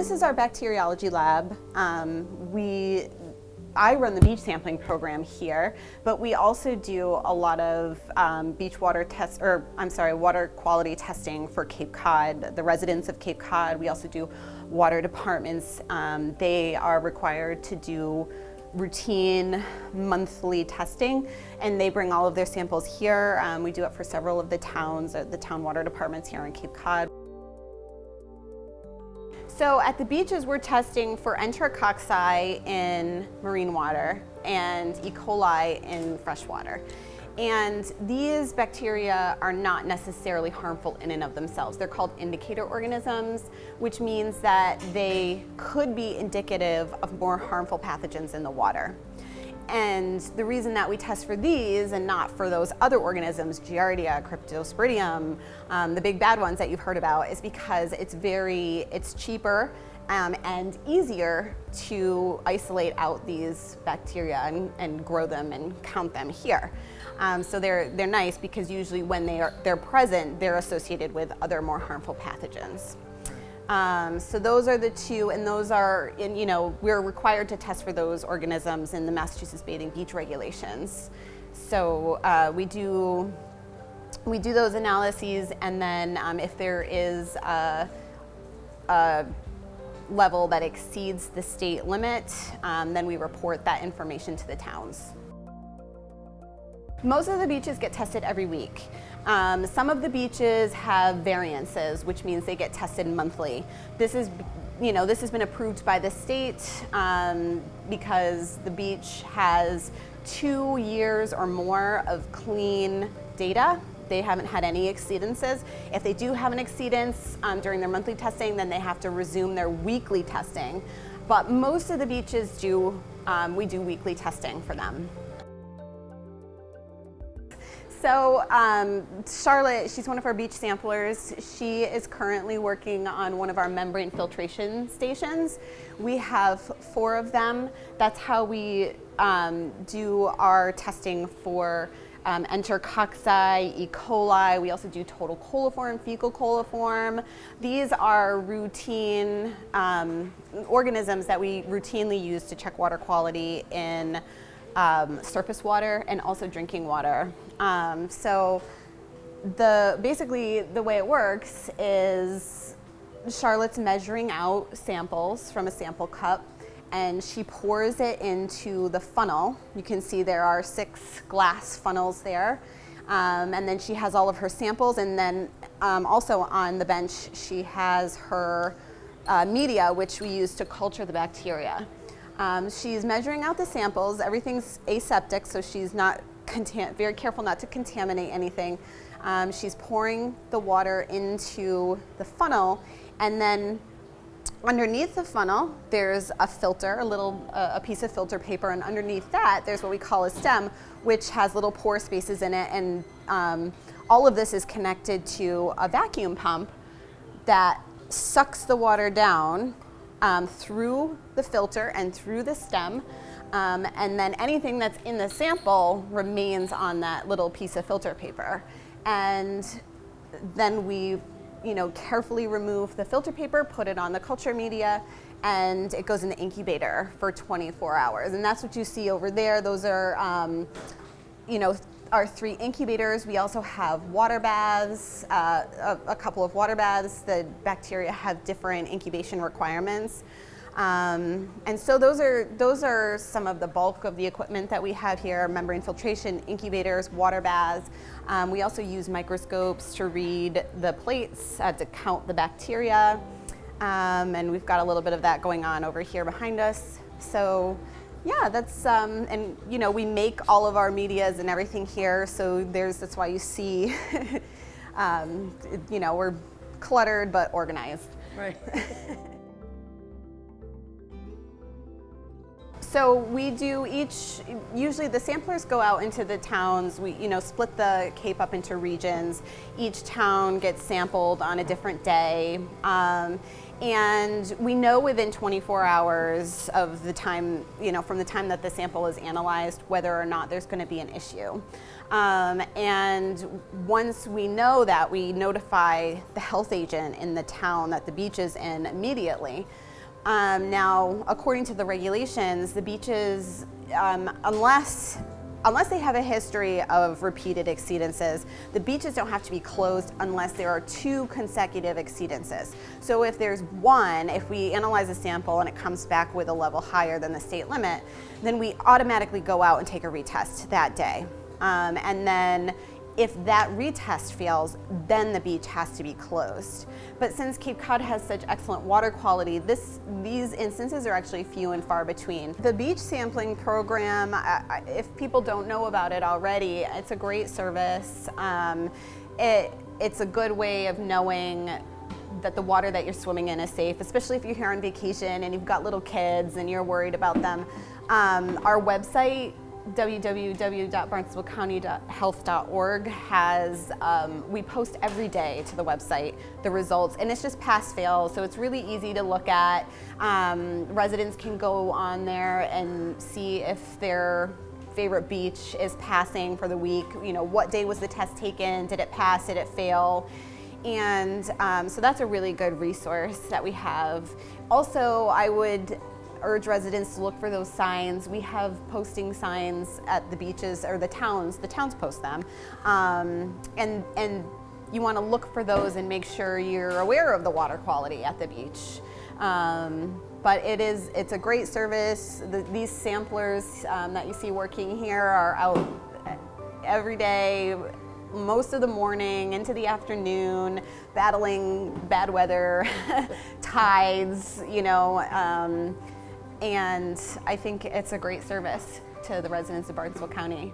this is our bacteriology lab. I run the beach sampling program here, but we also do a lot of beach water water quality testing for Cape Cod, the residents of Cape Cod. We also do water departments. They are required to do routine monthly testing, and they bring all of their samples here. We do it for several of the towns, the town water departments here in Cape Cod. So at the beaches, we're testing for enterococci in marine water and E. coli in fresh water. And these bacteria are not necessarily harmful in and of themselves. They're called indicator organisms, which means that they could be indicative of more harmful pathogens in the water. And the reason that we test for these and not for those other organisms, Giardia, Cryptosporidium, the big bad ones that you've heard about, is because it's cheaper and easier to isolate out these bacteria and grow them and count them here. So they're nice because usually when they're present, they're associated with other more harmful pathogens. So those are the two, and those are, we're required to test for those organisms in the Massachusetts Bathing Beach regulations. So we do those analyses, and then if there is a level that exceeds the state limit, then we report that information to the towns. Most of the beaches get tested every week. Some of the beaches have variances, which means they get tested monthly. This has been approved by the state because the beach has 2 years or more of clean data. They haven't had any exceedances. If they do have an exceedance during their monthly testing, then they have to resume their weekly testing. But most of the beaches we do weekly testing for them. So Charlotte, she's one of our beach samplers. She is currently working on one of our membrane filtration stations. We have 4 of them. That's how we do our testing for enterococci, E. coli. We also do total coliform, fecal coliform. These are routine organisms that we routinely use to check water quality in surface water and also drinking water. So basically the way it works is Charlotte's measuring out samples from a sample cup, and she pours it into the funnel. You can see there are 6 glass funnels there. And then she has all of her samples, and then also on the bench she has her media, which we use to culture the bacteria. She's measuring out the samples. Everything's aseptic, so she's not very careful not to contaminate anything. She's pouring the water into the funnel, and then underneath the funnel there's a filter, a piece of filter paper, and underneath that there's what we call a stem, which has little pore spaces in it, and all of this is connected to a vacuum pump that sucks the water down through the filter and through the stem, and then anything that's in the sample remains on that little piece of filter paper. And then we carefully remove the filter paper, put it on the culture media, and it goes in the incubator for 24 hours. And that's what you see over there. Those are our 3 incubators. We also have water baths, a couple of water baths. The bacteria have different incubation requirements. And so those are some of the bulk of the equipment that we have here: membrane filtration, incubators, water baths. We also use microscopes to read the plates, to count the bacteria. And we've got a little bit of that going on over here behind us. So yeah, that's, and we make all of our medias and everything here, so that's why you see, we're cluttered but organized. Right. So we do usually the samplers go out into the towns. We split the Cape up into regions. Each town gets sampled on a different day. And we know within 24 hours of the time, from the time that the sample is analyzed, whether or not there's going to be an issue. And once we know that, we notify the health agent in the town that the beach is in immediately. Now, according to the regulations, the beaches, unless they have a history of repeated exceedances, the beaches don't have to be closed unless there are 2 consecutive exceedances. So if there's one, if we analyze a sample and it comes back with a level higher than the state limit, then we automatically go out and take a retest that day. And then if that retest fails, then the beach has to be closed. But since Cape Cod has such excellent water quality, these instances are actually few and far between. The beach sampling program, if people don't know about it already, it's a great service. It's a good way of knowing that the water that you're swimming in is safe, especially if you're here on vacation and you've got little kids and you're worried about them. Our website, www.barnstablecounty.health.org, has, we post every day to the website the results, and it's just pass-fail, so it's really easy to look at. Residents can go on there and see if their favorite beach is passing for the week. You know, what day was the test taken? Did it pass? Did it fail? And so that's a really good resource that we have. Also, I would urge residents to look for those signs. We have posting signs at the beaches, or the towns post them. And you want to look for those and make sure you're aware of the water quality at the beach. But it's a great service. These samplers that you see working here are out every day, most of the morning into the afternoon, battling bad weather, tides, you know, and I think it's a great service to the residents of Barnstable County.